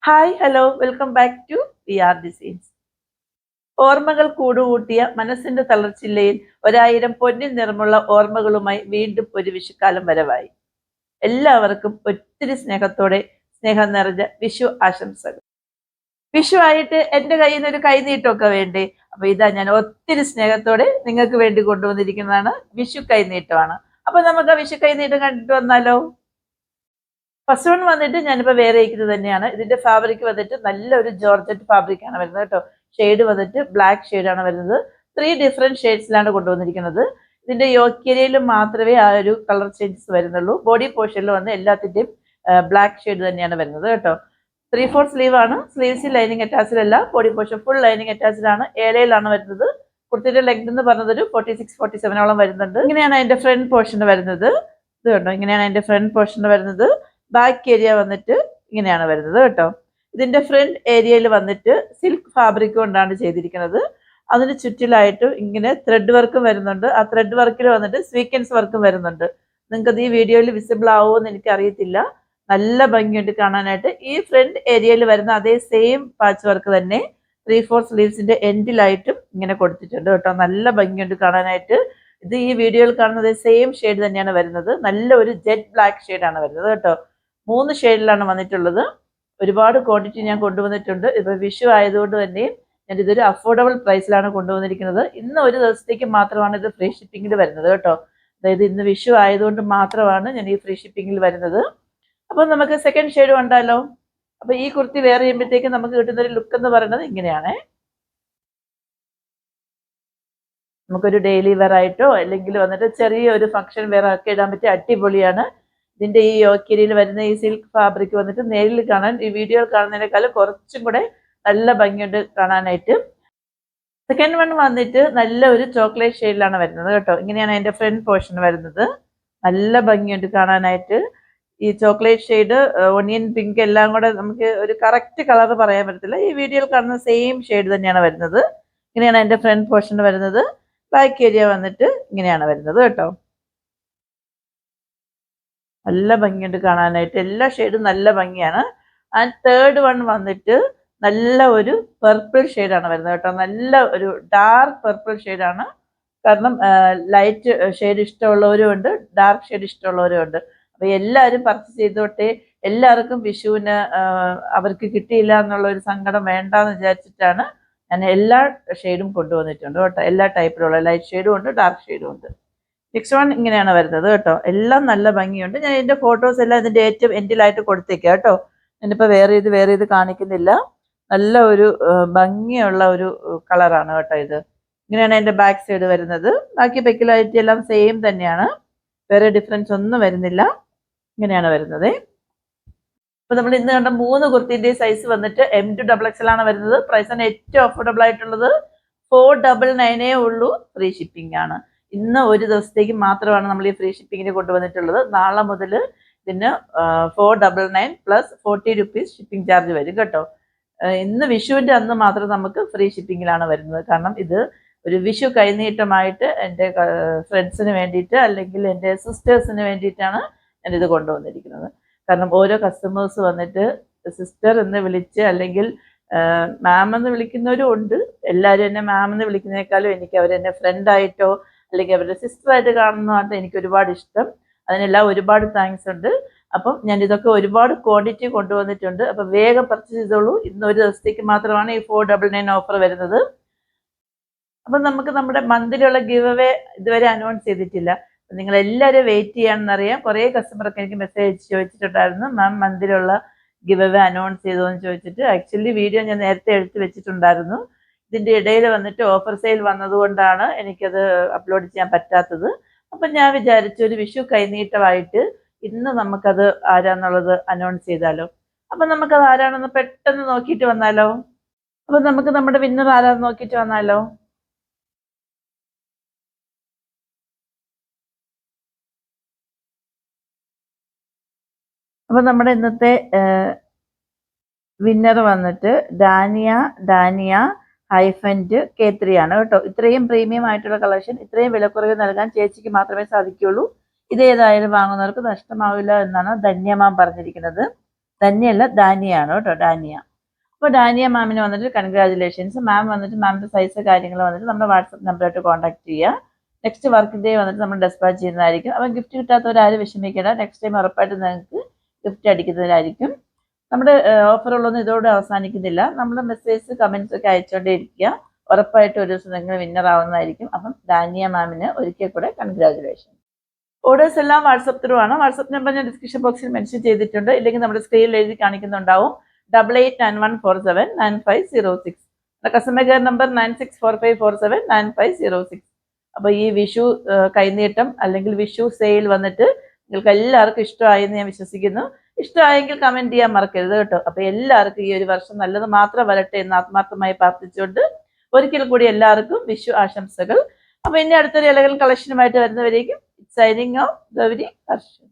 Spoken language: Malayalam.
Hi hello welcome back to V R designs. ഓർമ്മകൾ കൂടുകൂട്ടിയ മനസ്സിന്റെ തളർച്ചില്ലയിൽ 1000 പൊന്നിൻ നിറമുള്ള ഓർമ്മകളുമായി വീണ്ടും ഒരു വിഷുക്കാലം വരവായി. എല്ലാവർക്കും ഒത്തിരി സ്നേഹത്തോടെ സ്നേഹം നിറഞ്ഞ വിഷു ആശംസകൾ. വിഷു ആയിട്ട് എന്റെ കയ്യിൽ നിന്ന് ഒരു കൈനീട്ടമൊക്കെ വേണ്ടേ? അപ്പൊ ഇതാ ഞാൻ ഒത്തിരി സ്നേഹത്തോടെ നിങ്ങൾക്ക് വേണ്ടി കൊണ്ടുവന്നിരിക്കുന്നതാണ് വിഷു കൈനീട്ടമാണ്. അപ്പൊ നമുക്ക് ആ വിഷു കൈനീട്ടം കണ്ടിട്ട് വന്നാലോ? ഫസ്റ്റ് വൺ വന്നിട്ട് ഞാനിപ്പോൾ വേറെ ഇരിക്കുന്നത് തന്നെയാണ്. ഇതിന്റെ ഫാബ്രിക് വന്നിട്ട് നല്ലൊരു ജോർജറ്റ് ഫാബ്രിക് ആണ് വരുന്നത് കേട്ടോ. ഷെയ്ഡ് വന്നിട്ട് ബ്ലാക്ക് ഷെയ്ഡാണ് വരുന്നത്. 3 ഡിഫറെന്റ് ഷെയ്ഡ്സിലാണ് കൊണ്ടുവന്നിരിക്കുന്നത്. ഇതിന്റെ യോക്കേരിയയിൽ മാത്രമേ ആ ഒരു കളർ ചേഞ്ചസ് വരുന്നുള്ളൂ. ബോഡി പോർഷനിൽ വന്ന് എല്ലാത്തിന്റെയും ബ്ലാക്ക് ഷെയ്ഡ് തന്നെയാണ് വരുന്നത് കേട്ടോ. 3/4 സ്ലീവ് ആണ്. സ്ലീവ്സിൽ ലൈനിങ് അറ്റാച്ച്ഡ് അല്ല. Body portion full lining attached ആണ്. ഏലയിലാണ് വരുന്നത്. കുർത്തിയുടെ ലെങ്ത് എന്ന് പറഞ്ഞത് ഒരു 46-47 വരുന്നുണ്ട്. ഇങ്ങനെയാണ് അതിന്റെ ഫ്രണ്ട് പോർഷൻ വരുന്നത്. ഇത് കണ്ടോ, ഇങ്ങനെയാണ് അതിന്റെ ഫ്രണ്ട് പോർഷൻ വരുന്നത്. ബാക്ക് ഏരിയ വന്നിട്ട് ഇങ്ങനെയാണ് വരുന്നത് കേട്ടോ. ഇതിന്റെ ഫ്രണ്ട് ഏരിയയിൽ വന്നിട്ട് സിൽക്ക് ഫാബ്രിക് കൊണ്ടാണ് ചെയ്തിരിക്കുന്നത്. അതിന് ചുറ്റിലായിട്ട് ഇങ്ങനെ ത്രെഡ് വർക്കും വരുന്നുണ്ട്. ആ ത്രെഡ് വർക്കിൽ വന്നിട്ട് സ്വീക്വൻസ് വർക്കും വരുന്നുണ്ട്. നിങ്ങൾക്ക് ഈ വീഡിയോയിൽ വിസിബിൾ ആവുമെന്ന് എനിക്ക് അറിയത്തില്ല. നല്ല ഭംഗിയുണ്ട് കാണാനായിട്ട്. ഈ ഫ്രണ്ട് ഏരിയയിൽ വരുന്ന അതേ സെയിം പാച്ച് വർക്ക് തന്നെ 3/4 സ്ലീവ്സിന്റെ എൻഡിലായിട്ടും ഇങ്ങനെ കൊടുത്തിട്ടുണ്ട് കേട്ടോ. നല്ല ഭംഗിയുണ്ട് കാണാനായിട്ട്. ഇത് ഈ വീഡിയോയിൽ കാണുന്നത് സെയിം ഷെയ്ഡ് തന്നെയാണ് വരുന്നത്. നല്ല ഒരു ജെറ്റ് ബ്ലാക്ക് ഷെയ്ഡാണ് വരുന്നത് കേട്ടോ. 3 ഷെയ്ഡിലാണ് വന്നിട്ടുള്ളത്. ഒരുപാട് ക്വാണ്ടിറ്റി ഞാൻ കൊണ്ടുവന്നിട്ടുണ്ട്. ഇപ്പൊ വിഷു ആയതുകൊണ്ട് തന്നെ ഞാൻ ഇതൊരു അഫോർഡബിൾ പ്രൈസിലാണ് കൊണ്ടുവന്നിരിക്കുന്നത്. ഇന്ന് ഒരു ദിവസത്തേക്ക് മാത്രമാണ് ഇത് ഫ്രീ ഷിപ്പിംഗിൽ വരുന്നത് കേട്ടോ. അതായത് ഇന്ന് വിഷു ആയതുകൊണ്ട് മാത്രമാണ് ഞാൻ ഈ ഫ്രീ ഷിപ്പിംഗിൽ വരുന്നത്. അപ്പൊ നമുക്ക് സെക്കൻഡ് ഷെയ്ഡ് കണ്ടാലോ? അപ്പൊ ഈ കുർത്തി വെയർ ചെയ്യുമ്പോഴത്തേക്ക് നമുക്ക് കിട്ടുന്ന ഒരു ലുക്ക് എന്ന് പറയുന്നത് ഇങ്ങനെയാണ്. നമുക്കൊരു ഡെയിലി വെയർ ആയിട്ടോ അല്ലെങ്കിൽ വന്നിട്ട് ചെറിയൊരു ഫംഗ്ഷൻ വെയർ ഒക്കെ ഇടാൻ പറ്റിയ അടിപൊളിയാണ്. ഇതിന്റെ ഈ യോക്കിരിയിൽ വരുന്ന ഈ സിൽക്ക് ഫാബ്രിക് വന്നിട്ട് നേരിൽ കാണാൻ ഈ വീഡിയോയിൽ കാണുന്നതിനേക്കാളും കുറച്ചും കൂടെ നല്ല ഭംഗിയുണ്ട് കാണാനായിട്ട്. സെക്കൻഡ് വൺ വന്നിട്ട് നല്ല ഒരു ചോക്ലേറ്റ് ഷെയ്ഡിലാണ് വരുന്നത് കേട്ടോ. ഇങ്ങനെയാണ് അതിന്റെ ഫ്രണ്ട് പോർഷൻ വരുന്നത്. നല്ല ഭംഗിയുണ്ട് കാണാനായിട്ട്. ഈ ചോക്ലേറ്റ് ഷെയ്ഡ്, ഒണിയൻ പിങ്ക് എല്ലാം കൂടെ നമുക്ക് ഒരു കറക്റ്റ് കളർ പറയാൻ പറ്റത്തില്ല. ഈ വീഡിയോയിൽ കാണുന്ന സെയിം ഷെയ്ഡ് തന്നെയാണ് വരുന്നത്. ഇങ്ങനെയാണ് അതിന്റെ ഫ്രണ്ട് പോർഷൻ വരുന്നത്. ബാക്ക് ഏരിയ വന്നിട്ട് ഇങ്ങനെയാണ് വരുന്നത് കേട്ടോ. നല്ല ഭംഗിയുണ്ട് കാണാനായിട്ട്. എല്ലാ ഷെയ്ഡും നല്ല ഭംഗിയാണ്. ആൻഡ് തേർഡ് വൺ വന്നിട്ട് നല്ല ഒരു പർപ്പിൾ ഷെയ്ഡാണ് വരുന്നത് കേട്ടോ. നല്ല ഒരു ഡാർക്ക് പർപ്പിൾ ഷെയ്ഡാണ്. കാരണം ലൈറ്റ് ഷെയ്ഡ് ഇഷ്ടമുള്ളവരും ഉണ്ട്, ഡാർക്ക് ഷെയ്ഡ് ഇഷ്ടമുള്ളവരും ഉണ്ട്. അപ്പൊ എല്ലാവരും പർച്ചേസ് ചെയ്തോട്ടെ. എല്ലാവർക്കും വിഷുവിന് അവർക്ക് കിട്ടിയില്ല എന്നുള്ള ഒരു സങ്കടം വേണ്ടാന്ന് വിചാരിച്ചിട്ടാണ് ഞാൻ എല്ലാ ഷെയ്ഡും കൊണ്ടുവന്നിട്ടുണ്ട് കേട്ടോ. എല്ലാ ടൈപ്പിലുള്ള ലൈറ്റ് ഷെയ്ഡും ഉണ്ട്, ഡാർക്ക് ഷെയ്ഡും ഉണ്ട്. നെക്സ്റ്റ് വൺ ഇങ്ങനെയാണ് വരുന്നത് കേട്ടോ. എല്ലാം നല്ല ഭംഗിയുണ്ട്. ഞാൻ ഇതിന്റെ ഫോട്ടോസ് എല്ലാം ഇതിന്റെ ഏറ്റവും എൻഡിലായിട്ട് കൊടുത്തേക്കാം കേട്ടോ. ഞാനിപ്പോൾ വേറെ ഇത് കാണിക്കുന്നില്ല. നല്ല ഒരു ഭംഗിയുള്ള ഒരു കളറാണ് കേട്ടോ ഇത്. ഇങ്ങനെയാണ് അതിന്റെ ബാക്ക് സൈഡ് വരുന്നത്. ബാക്കി പെക്കുലാരിറ്റി എല്ലാം സെയിം തന്നെയാണ്. വേറെ ഡിഫറൻസ് ഒന്നും വരുന്നില്ല. ഇങ്ങനെയാണ് വരുന്നത്. അപ്പൊ നമ്മൾ ഇന്ന് കണ്ട 3 കുർത്തിന്റെ സൈസ് വന്നിട്ട് M2XXL ആണ് വരുന്നത്. പ്രൈസാണ് ഏറ്റവും അഫോർഡബിൾ ആയിട്ടുള്ളത്. 499 ഉള്ളൂ. ഫ്രീ ഷിപ്പിംഗ് ആണ്. ഇന്ന് ഒരു ദിവസത്തേക്ക് മാത്രമാണ് നമ്മൾ ഈ ഫ്രീ ഷിപ്പിങ്ങിന് കൊണ്ടുവന്നിട്ടുള്ളത്. നാളെ മുതൽ ഇതിന് 499 പ്ലസ് 40 rupees ഷിപ്പിംഗ് ചാർജ് വരും കേട്ടോ. ഇന്ന് വിഷുവിന്റെ അന്ന് മാത്രം നമുക്ക് ഫ്രീ ഷിപ്പിങ്ങിലാണ് വരുന്നത്. കാരണം ഇത് ഒരു വിഷു കൈനീട്ടമായിട്ട് എൻ്റെ ഫ്രണ്ട്സിന് വേണ്ടിയിട്ട് അല്ലെങ്കിൽ എൻ്റെ സിസ്റ്റേഴ്സിന് വേണ്ടിയിട്ടാണ് ഞാനിത് കൊണ്ടുവന്നിരിക്കുന്നത്. കാരണം ഓരോ കസ്റ്റമേഴ്സ് വന്നിട്ട് സിസ്റ്റർ എന്ന് വിളിച്ച് അല്ലെങ്കിൽ മാം എന്ന് വിളിക്കുന്നവരും ഉണ്ട്. എല്ലാവരും എന്നെ മാം എന്ന് വിളിക്കുന്നതിനേക്കാളും എനിക്ക് അവരെന്നെ ഫ്രണ്ടായിട്ടോ അല്ലെങ്കിൽ അവരുടെ സിസ്റ്ററായിട്ട് കാണുന്നതായിട്ട് എനിക്ക് ഒരുപാട് ഇഷ്ടം. അതിനെല്ലാം ഒരുപാട് താങ്ക്സ് ഉണ്ട്. അപ്പം ഞാൻ ഇതൊക്കെ ഒരുപാട് ക്വാണ്ടിറ്റി കൊണ്ടുവന്നിട്ടുണ്ട്. അപ്പം വേഗം പർച്ചേസ് ചെയ്തോളൂ. ഇന്ന് ഒരു ദിവസത്തേക്ക് മാത്രമാണ് ഈ 499 ഓഫർ വരുന്നത്. അപ്പം നമുക്ക് നമ്മുടെ മന്തിലുള്ള ഗിവ് അവേ ഇതുവരെ അനൗൺസ് ചെയ്തിട്ടില്ല. നിങ്ങൾ എല്ലാവരും വെയിറ്റ് ചെയ്യാണെന്നറിയാം. കുറേ കസ്റ്റമറൊക്കെ എനിക്ക് മെസ്സേജ് ചോദിച്ചിട്ടുണ്ടായിരുന്നു, മാം മന്തിലുള്ള ഗിവ് അവേ അനൗൺസ് ചെയ്തോന്ന് ചോദിച്ചിട്ട്. ആക്ച്വലി വീഡിയോ ഞാൻ നേരത്തെ എടുത്ത് വെച്ചിട്ടുണ്ടായിരുന്നു. ഇതിൻ്റെ ഇടയിൽ വന്നിട്ട് ഓഫർ സെയിൽ വന്നതുകൊണ്ടാണ് എനിക്കത് അപ്ലോഡ് ചെയ്യാൻ പറ്റാത്തത്. അപ്പം ഞാൻ വിചാരിച്ചു ഒരു വിഷു കൈനീട്ടമായിട്ട് ഇന്ന് നമുക്കത് ആരാന്നുള്ളത് അനൗൺസ് ചെയ്താലോ. അപ്പം നമുക്കത് ആരാണെന്ന് പെട്ടെന്ന് നോക്കിയിട്ട് വന്നാലോ. അപ്പം നമുക്ക് നമ്മുടെ വിന്നർ ആരാന്ന് നോക്കിയിട്ട് വന്നാലോ. അപ്പം നമ്മുടെ ഇന്നത്തെ വിന്നർ വന്നിട്ട് ഡാനിയ -K3 ആണ് കേട്ടോ. ഇത്രയും പ്രീമിയം ആയിട്ടുള്ള കളക്ഷൻ ഇത്രയും വിലക്കുറവ് നൽകാൻ ചേച്ചിക്ക് മാത്രമേ സാധിക്കുകയുള്ളൂ. ഇത് ഏതായാലും വാങ്ങുന്നവർക്ക് നഷ്ടമാവില്ല എന്നാണ് ധന്യമാം പറഞ്ഞിരിക്കുന്നത്. ധന്യല്ല ധാന്യയാണ് കേട്ടോ, ഡാനിയ. അപ്പോൾ ഡാനിയ മാമിന് വന്നിട്ട് കൺഗ്രാജുലേഷൻസ്. മാം വന്നിട്ട് മാമിൻ്റെ സൈസ് കാര്യങ്ങൾ വന്നിട്ട് നമ്മുടെ വാട്സപ്പ് നമ്പറായിട്ട് കോൺടാക്ട് ചെയ്യുക. നെക്സ്റ്റ് വർക്കിംഗ് ഡേ വന്നിട്ട് നമ്മൾ ഡെസ്പാച്ച് ചെയ്യുന്നതായിരിക്കും. അപ്പം ഗിഫ്റ്റ് കിട്ടാത്തവരാരും വിഷമിക്കേണ്ട, നെക്സ്റ്റ് ടൈം ഉറപ്പായിട്ട് നിങ്ങൾക്ക് ഗിഫ്റ്റ് അടിക്കുന്നതിനായിരിക്കും. നമ്മുടെ ഓഫറുകളൊന്നും ഇതോടെ അവസാനിക്കുന്നില്ല. നമ്മൾ മെസ്സേജ് കമൻസ് ഒക്കെ അയച്ചുകൊണ്ടേ ഇരിക്കുക. ഉറപ്പായിട്ട് ഒരു ദിവസം നിങ്ങൾ വിന്നർ ആവുന്നതായിരിക്കും. അപ്പം ഡാനിയ മാമിന് ഒരിക്കൽ കൂടെ കൺഗ്രാജുലേഷൻ. ഓർഡേഴ്സ് എല്ലാം വാട്സപ്പ് ത്രൂ ആണ്. വാട്സപ്പ് നമ്പർ ഞാൻ ഡിസ്ക്രിപ്ഷൻ ബോക്സിൽ മെൻഷൻ ചെയ്തിട്ടുണ്ട്, ഇല്ലെങ്കിൽ നമ്മുടെ സ്ക്രീനിൽ എഴുതി കാണിക്കുന്നുണ്ടാവും. 8891479506. Customer care number 9645479506. അപ്പോൾ ഈ വിഷു കൈനീട്ടം അല്ലെങ്കിൽ വിഷു സെയിൽ വന്നിട്ട് നിങ്ങൾക്ക് എല്ലാവർക്കും ഇഷ്ടമായി എന്ന് ഞാൻ വിശ്വസിക്കുന്നു. ഇഷ്ടമായെങ്കിൽ കമൻറ്റ് ചെയ്യാൻ മറക്കരുത് കേട്ടോ. അപ്പോൾ എല്ലാവർക്കും ഈ ഒരു വർഷം നല്ലത് മാത്രം വരട്ടെ എന്ന് ആത്മാർത്ഥമായി പ്രാർത്ഥിച്ചുകൊണ്ട് ഒരിക്കൽ കൂടി എല്ലാവർക്കും വിഷു ആശംസകൾ. അപ്പോൾ ഇനി അടുത്തൊരു ഇലകൾ കളക്ഷനുമായിട്ട് വരുന്നവരേക്കും സൈനിങ് ഓഫ് ഗൗരി ഹർഷൻ.